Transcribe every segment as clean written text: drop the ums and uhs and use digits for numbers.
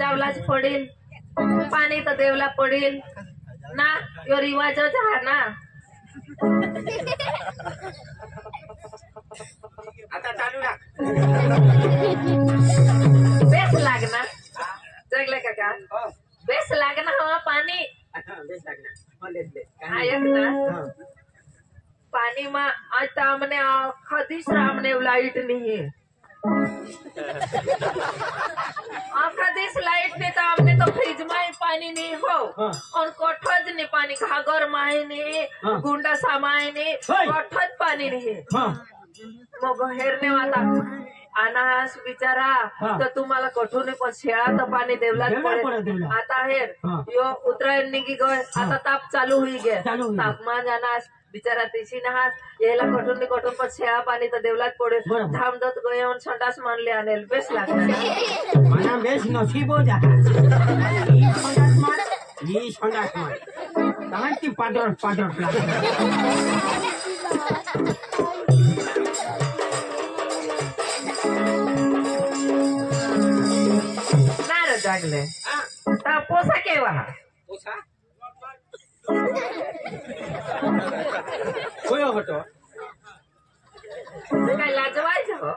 बजावलाच पडेल, पाणी तर देवला पडेल ना, यो रिवाजच हा ना। आता चालू ना बेस लागना जगले काका, बेस लागना हवा पाणी बेस लागना आयक ना पानी में आज तो हमने खदीस हमने लाइट नहीं है, खदीस लाइट नहीं तो हमने तो फ्रिज में पानी नहीं हो और कोठज नहीं पानी, घागर माए नहीं, गुंडा सामाए नहीं, कोठज पानी नहीं मग हेरने वाला अनास बिचारा तो तुम्हाला कोठून पण शेळा तर पाणी देवलाच पडेल। आता हेर यो उत्तरायण निघी गय, आता ताप चालू हुई गे, तापमान अनास बिचारा तिशी नहास याला कोठून पण शेळा पाणी तर देवलाच पडेल। धामदत गय संडास मानले आणेल बेस लागणार मना बेस नसीबो जा ये संडास मान तांती पाडर जागले पोसा केवा पोसा कोयो हटो काय लाजवायच हो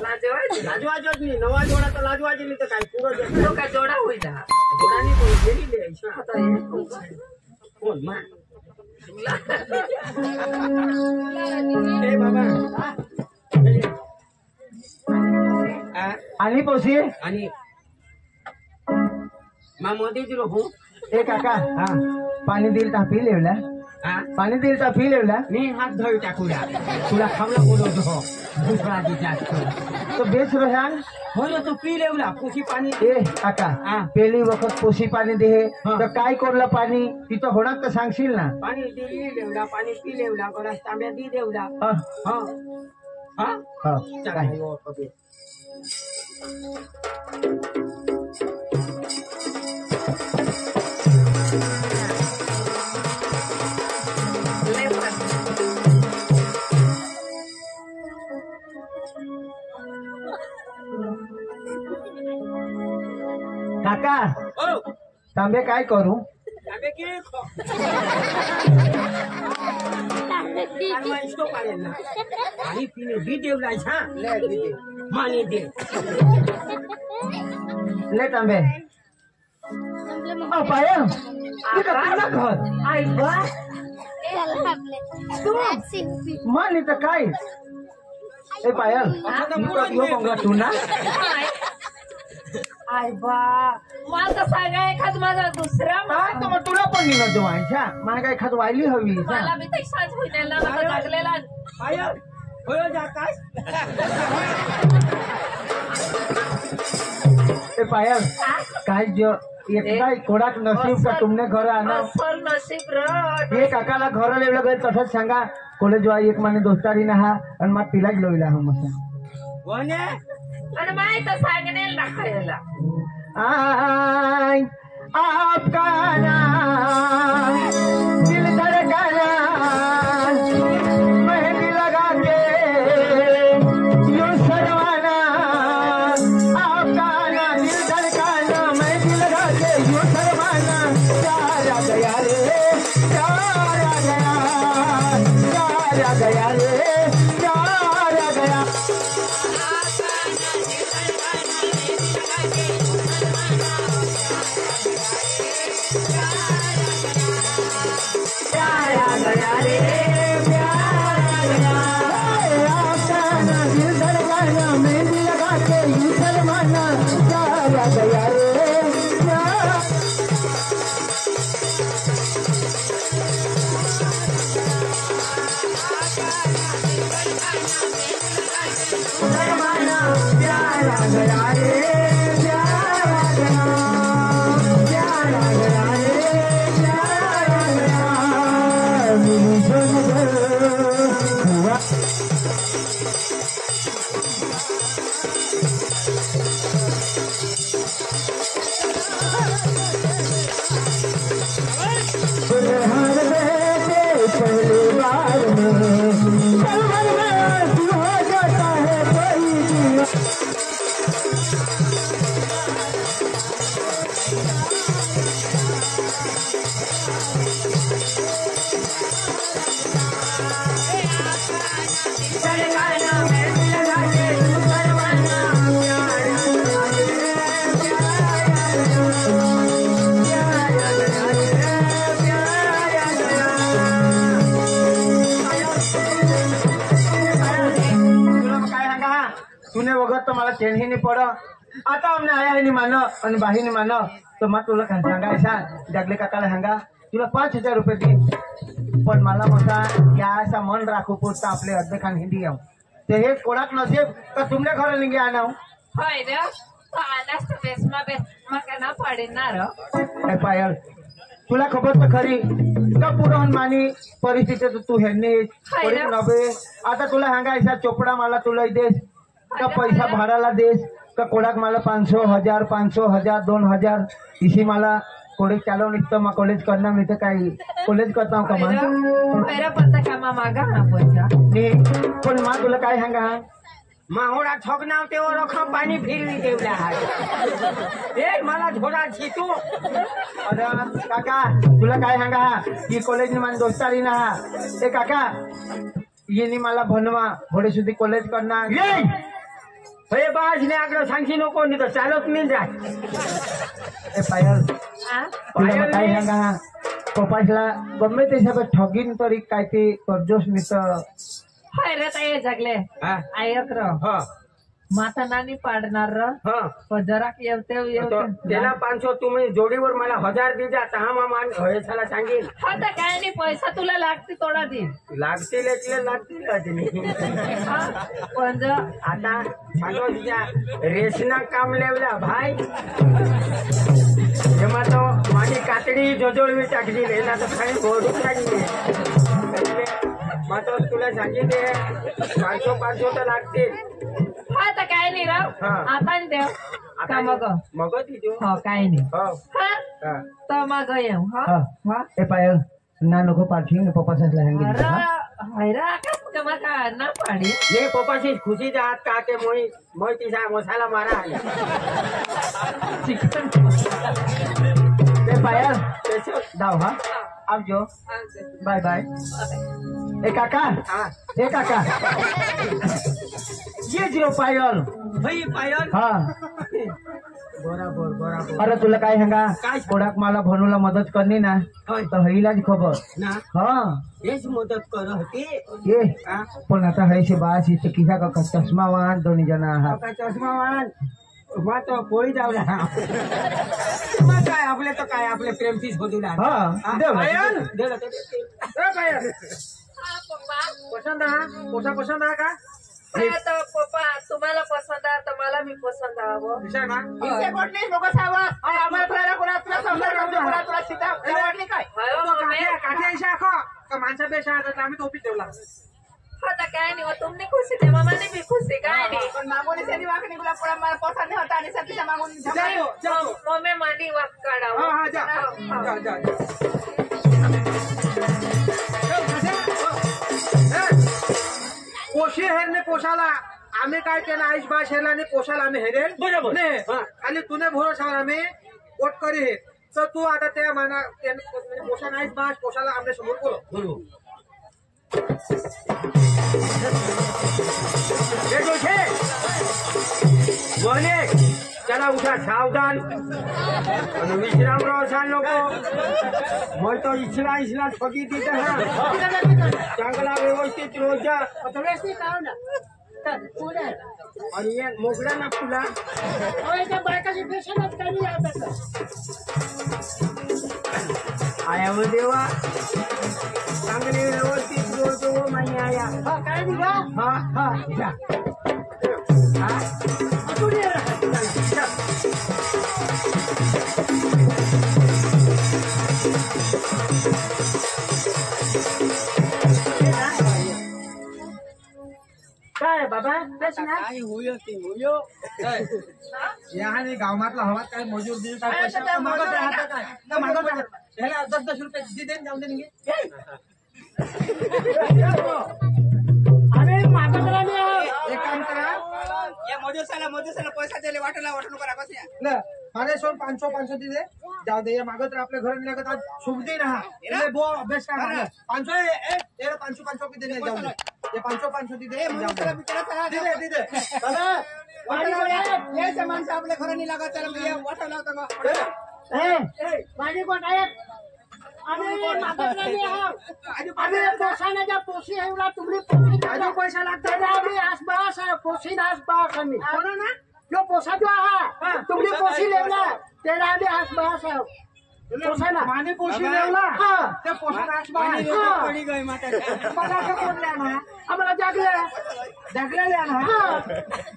लाजवाज नहीं नवा जोड़ा तो लाजवाज नहीं तो काय पूरा जो का जोड़ा हुई ना जोड़ा नहीं कोई गेली ले आता ये कोण मा ए बाबा आणि पोसी आणि मा मोदी दिलो हो ए काका हाँ पानी दिल ता पी लेवला हाँ पानी दिल ता पी लेवला नहीं हाथ धोई टाकुला तुला खावला बोलो दो दूसरा दी जात तो बेच रहान हो तो पी लेवला पोसी पानी ए काका पहली वक्त पोसी पानी दे तो काय करला पाणी ती तो होणार तर सांगशील ना पाणी दी लेवला पाणी पी लेवला गलास तांब्या दी देवला हां हां हां हां काय हो कबे काका ओ तांबे काय करू तांबे की खो तांबे इसको पाले ना पानी पीने दी देवला हां ले दी दे पानी दे ले तांबे ओ पाया ये तो पूरा घर आई बा तू मान इथं काय ए पायल यो बंगला तू ना आई बा मला सांगा एखाद माझा दुसरा काय तो मग तुला पण निघत व्हायच्या मला काय एखाद वायली हवी मला बी तसाच होईनेला मला लागलेला पायल होयो जातास ए पायल काय जो एकदा कोडाक नसीब का तुमने घर आना सर नसीब र ये काकाला घर लेवला गए तसंच सांगा कॉलेज वाई एक माने दोस्तारी ना हा आणि मग तिलाच लोईला हम कोणे आणि माय तर सांगणे दाखवायला आय आपका नाम दिल धड़काना मेहंदी लगा के यूं शर्माना आपका नाम दिल धड़काना मेहंदी लगा के यूं शर्माना प्यार आ गया रे प्यार आ गया प्यार आ गया रे प्यार आ गया धड़कन में दिल लगे यूं सरवाना तुने वगैरे तर मला चेनही नाही पड आता आमने आया नाही मान आणि बाही नाही मान तर मग तुला काय सांगायचा जागले काकाला सांगा तुला 5,000 रुपये दे पण मला म्हणता या असा मन राखू पोचता आपले अर्धे खान हिंदी येऊ ते हे कोणाक नसेल तर तुमच्या घरा निघे आणाव होय रे तो आलास तर बेस मग ना पाडणार ए पायल तुला खबर तर खरी का पुरण मानी परिस्थिती तू ह्यांनी नव्हे आता तुला सांगायचा चोपडा मला तुला देस का पैसा भाडाला देस का कोडाक मला 500, 1000, 500, 1000, 2000 इसी मला कॉलेज चालव निघतं मग कॉलेज करणार नाही तर काही कॉलेज करता का पहिला पत्ता कामा मागा हा पैसा पण मा तुला काय सांगा माहोडा ठोकनाव ते रखम पाणी फिरवी देवला ए मला झोडा छितू अरे काका तुला काय सांगा ही कॉलेज माझी दोस्तारी ना ए काका येणी मला भनवा थोडे सुधी कॉलेज करणार हे बाज ने आकडे सांगशी नको नाही तर चालत नाही जाय ए पायल तुला काय सांगा पप्पाला गमे त्याच्या ठगीन तरी काय ते कर्जोस नाही होय रे ताई जगले ऐक र माता नानी पाडणार र जरा येवते त्याला 500 तुम्ही जोडीवर मला 1000 दे जा तहा मान व्हायला सांगेल हा तर काय नाही पैसा तुला लागते थोडा दे लागतील એટલે लागतील पण आता सांगो तिच्या रेशना काम लेवला भाई એમાં તો મારી કાતડી જોજોળવી ચાખી લે એના તો ખાઈ બોડું લાગી એટલે માં તો तुला सांगितले 500 तर लागतील हा तर काय नाही राव आता देव का मग दिजो हो काय नाही हा तर मग येऊ हा ए पायल ना नको पाठवी पप्पा सांगितलं हैरा का ना पाडी ये पप्पाची खुशी जात का ते मोई मोई तिचा मसाला मारा आला चिकन ए पायल दाव हा आवजो बाय बाय ए काका ये जिरो पायल भाई पायल हा बरोबर अरे तुला काय सांगा कोडाक मला भनूला मदत करणे ना तर हईलाच खबर ना हा हेच मदत कर होती ये पण आता हयशे बास इथे किसा का चष्मा वाहन दोन्ही जण आहात चष्मा वाहन मग तो पोळी जावला मग काय आपले तर काय आपले प्रेमचीच बदूला हा पायल पप्पा पसंत हा पसंत हा का तर पप्पा तुम्हाला पसंत आहे तर मला मी पसंत आहो विषय ना माणसा पेशा आम्ही टोपी ठेवला आता काय नाही तुमने खुशी दे मामाने भी खुशी काय नाही पण मागोनी सेनी वाकणी गुलाब पडा मला पसंत नाही होता आणि सतीच्या मागून मम्मी मानी वाक काढावं हा जा पोशी हेरने पोशाला आम्ही काय केलं आईश बाश हेरला आणि पोशाला आम्ही हेरेल बरोबर आणि तुने भरोशावर आम्ही वोट करी हे तर तू आता त्या माना पोषा नाहीच बाश पोशाला आमच्या समोर बोलो बोले चला उठा सावधान विश्रामराव सांग नको मग तो इचला ठगी तिथे हा चांगला व्यवस्थित रोजा आणि एक मोगडा ना फुला बायकाची फेशनच काही आया हो देवा चांगले व्यवस्थित रोजो माही आया काय दिला हा काय बाबा काय होयो ते होयो यहाँ गावातला हवात काय मजूर दिल काय पैसा मागत राहता काय मागत राहता ह्याला 10-10 रुपये दे जाऊन दे निघे अरे मागत राहणे एक काम करा या मधुसाला पैसा दिले वाटू नका बस या अरे सोन 500 दे जाऊ दे ये मागत आपल्या घर नाही लागत आज शुभ दिन हा ये बो अभ्यास का 500 ए 500 की देने जाऊ दे ये 500 दे ए म्हणून त्याला बिचारा चला दे दादा ये से माणसं आपल्या घरी नाही लागत त्याला मी वाटवला होता मग माझी कोण आहे आम्ही मागत नाही आहोत आम्ही पोषणाच्या पोषी एवढा तुम्ही आधी पैसा लागतात आम्ही आसपास पोषी आसपास आम्ही कोण ना जो पोषा जो आहे तुम्ही पोषी लेवला त्याला आम्ही आसपास आहोत पोषणा माने पोषी लेवला ते पोषण आसपास पडी गई माता मला का बोलल्या ना आम्हाला जगलेल्या ना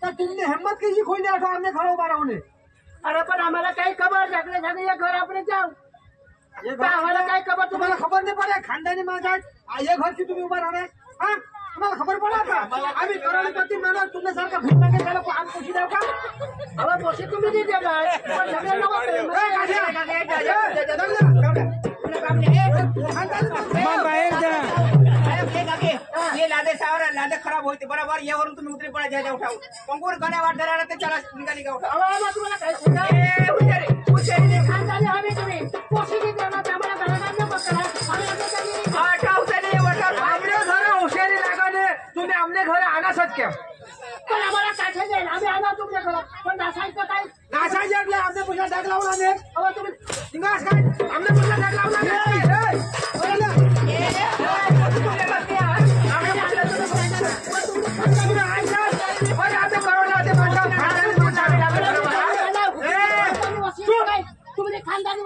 तर तुमने हिम्मत कशी खोली आठो आमने घर उभा राहून अरे पण आम्हाला काही खबर झाकले झाकले या घर आपण जाऊ आम्हाला काय खबर तुम्हाला खबर नाही पडे खानदानी माझा या घरची तुम्ही उभा राहणार हा तुम्हाला खबर पडा का आम्ही करोडपती माणूस तुमच्यासारखा भेटला की त्याला आम पोषी देऊ का अहो पोषी तुम्ही देते बाय पण सगळे ये लादे सावरा लादे खराब होते बरोबर यावरून तुम्ही उतरी पडा जायच्या उठाव पंगूर गण्या वाट धरायला ते चला निघा उठाव अहो तुम्हाला काय सांगा खानदानी हवी तुम्ही पोषी देते आम्हाला घरात आमने घर हुशारी लागाने तुम्ही आमने घर आणासच क्या पण आम्हाला काठे जाईल आम्ही आला तुमच्या घरात पण नासायचं काय नासायचे आपले आमने पुढला डाग लावला ने अहो तुम्ही निघास काय आमने पुढला डाग लावला ने तुम्ही खानदानी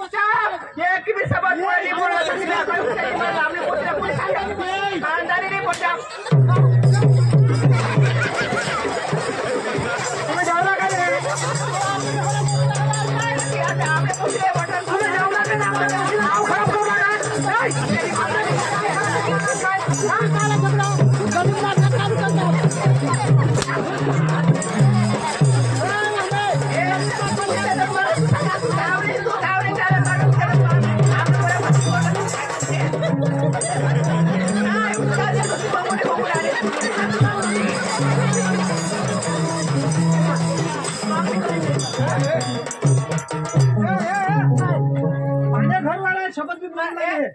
शपथ भी मान रहे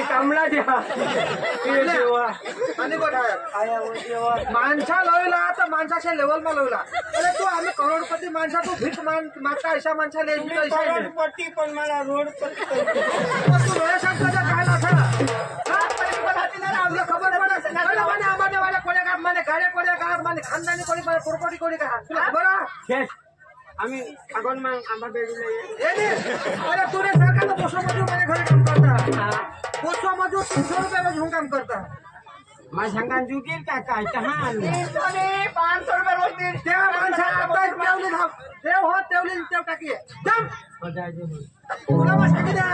कामला द्या आणि माणसा लवला तर माणसाच्या लेवल मा लवला अरे तू आम्ही करोडपती माणसा तू भीक मागता अशा माणसाला करोडपती पण मला रोड तू वेळासारखा काय आपलं खबर पडत आम्हाला माझ्या कोड्या का माने गाड्या कोड्या का माने खानदानी कोणी पुरपटी कोणी का तुला बरं आम्ही खागोन मग आंबा बेडूला अरे तुने सरकार पोषमजूर माझ्या घरी काम करता पोषमजूर 300 रुपये घेऊन काम करता माझ्या संघात जुगील का काय चहा 500 रुपये रोज दे त्या माणसाला तेवढी तेव टाकी जम तुला मग सांगितलं द्या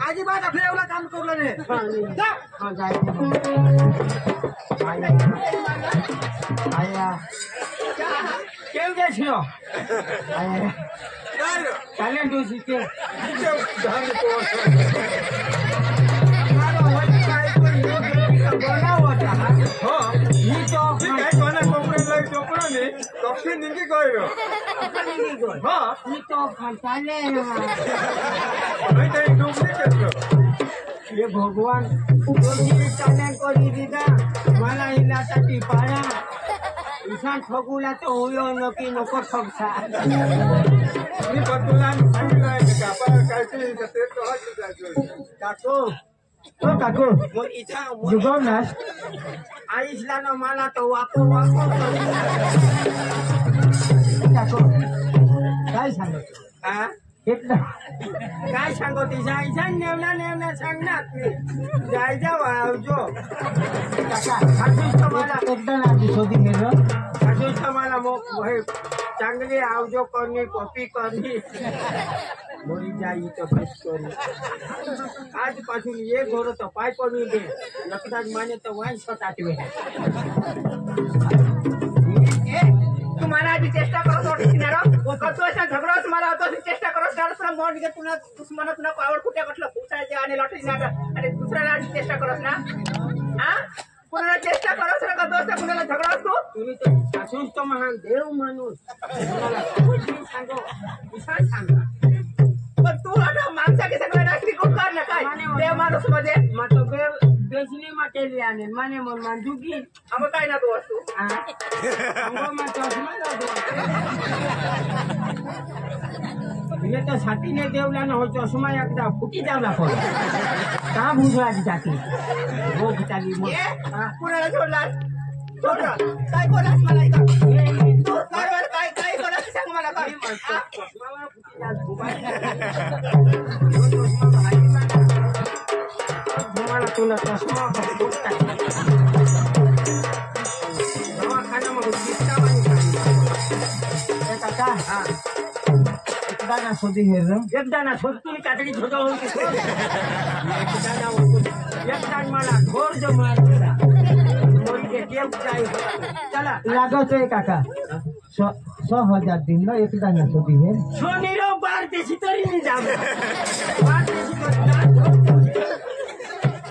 अजिबात आपल्या एवढं काम करू केव गेलो चालेल तू शिके भगवान मला हिलासाठी पाया ईशान ठगूला तो होयो नकी नको ठगसा तुला सांगितलं काकू ओ काकू मग इच्छा जुगाव ना आईसला ना मला तो वापर वापर काकू काय सांगत हा एकदा काय सांगतो ती जायचा नेवना सांगणार जायचा वावजो काका खासूच मला एकदा ना शोधी गेलो खासूच मला मग चांगली आवजो करणे कॉपी करणे मोरी जाई तो बस करी आजपासून ये घोर तो पाय पडून दे लक्षात माने तो वाईन स्वतःचे तुम्हाला आधी चेष्टा करत होती कतो अशा झगडोच मला होतो चेष्टा करत कारण तुला मोड घे तुला दुश्मना तुला पावड कुठे कटलं फुटायचे आणि लॉटरी नागा आणि दुसऱ्याला आधी चेष्टा करत ना हा कुणाला चेष्टा करत ना कतो अशा कुणाला झगडा असतो तुम्ही तर सासूच तो महान देव माणूस सांगो विशाल सांगा पण तू आता माणसाके सगळं नास्तिक कर ना काय देव माणूस मध्ये तो बेचनी मा केली आणि माने मन मांजुकी आम्ही काय ना तू असतो तो छातीने देवला ना हो चष्मा एकदा फुटी जावला पण का भुजवाची टाकी हो बिचारी कुणाला सोडला काय कोणास मला काय काय कोणास सांग मला काय तुम्हाला तुला चष्मा दवाखाना मग काका एकदा ना शोधी गेलो एकदा ना शोध तुम्ही कातडी छोटा होऊन एकदा मला घोर जमा चला लागतोय काका 100,000 दिन ना एकदा ना शोधी हे सोनीरो बार देशी तरी नाही जाम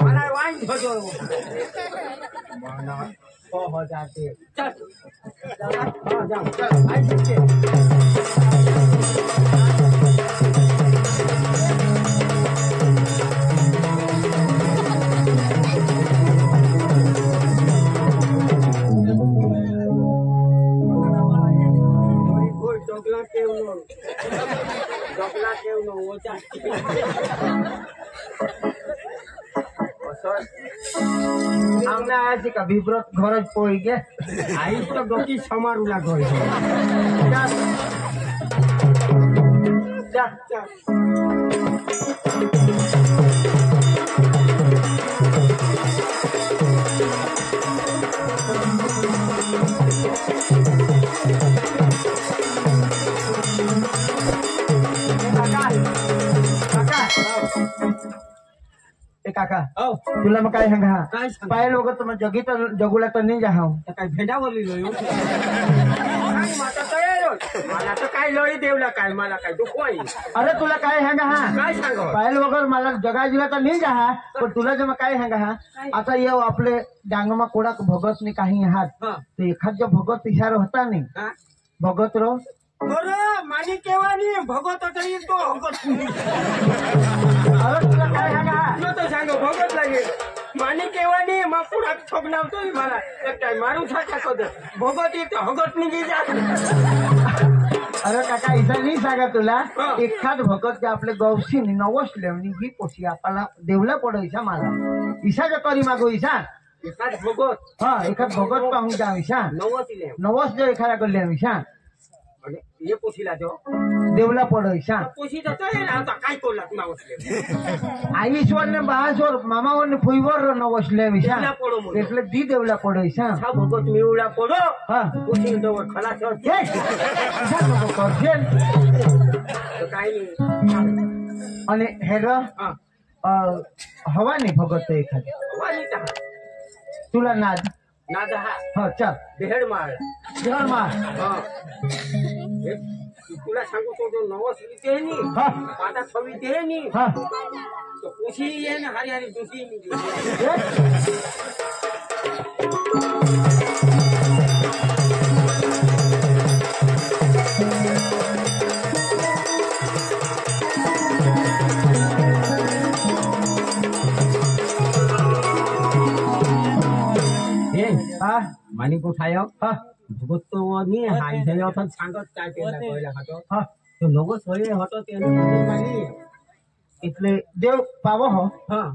मला वाईन भजो मला 100,000 ते चल जाऊ आई আমরা আছি কা বিব্রত ঘরজ পড়ি গে आई तो डोकी समारू लागो काका तुला मग काय सांगा काय सांगा? पायल वगैरे तुम्ही जगी तर जगुला तर नाही जाऊ काय भेटावली मला तर काय लळी देवला काय मला काय दुखवाई अरे तुला काय सांगा हा काय सांगो पायल वगैरे मला जगाजीला तर नाही जा पण तुला जेव्हा काय सांगा हा आता येऊ आपले डांगमा कोडा भगत नाही काही आहात तर एखाद्या भगत इशारा होता नाही भगत रो बरं मानी केव्हा नाही भगत येईल तो अरे तुला काय सांगा तुला तो सांगो भगत लागेल मानी केव्हा नाही मग पुढा ठोक नव्हतोय मला एक काय मारून टाकत भगत येतो भगत निघी जा अरे काका इथं नाही सांगा तुला एखाद भगत जे आपले गौशी नवस लेवणी ही पोशी आपल्याला देवला पडायचा मला ईशाच्या करी मागो ईशा एखाद भगत हा एखाद भगत पाहून जा ईशा नवस जो एखादा करले ईशा ये पोशीला जो देवला पडायचा पोशी जातो आता काय तोला नावसले आईश्वरने बाळाश्वर मामावरने फुईवर नवसले ईशा देवला पडो म्हणून. એટલે दी देवला पडायचा हा भगत मिळवला पडो हा पोशी जवळ खलास होते. ईशा नको करशील तर काय नाही અને हेर हा हवा नाही भगत एखादी वाणीचा तुला नाद नाद हा हा चल बेहड माळ जर मार हा हे तुला सांगू तो जो नवस ते नी हा आता छवी ते नी हा तो पोशी ये ना हरी हरी दुसरी हा मानी को ठायो हा भगत तो नी हाय हे अथन सांगत काय केला पहिला हातो हा तो नवस होय होतो ते मानी એટલે દેવ પાવો હો હા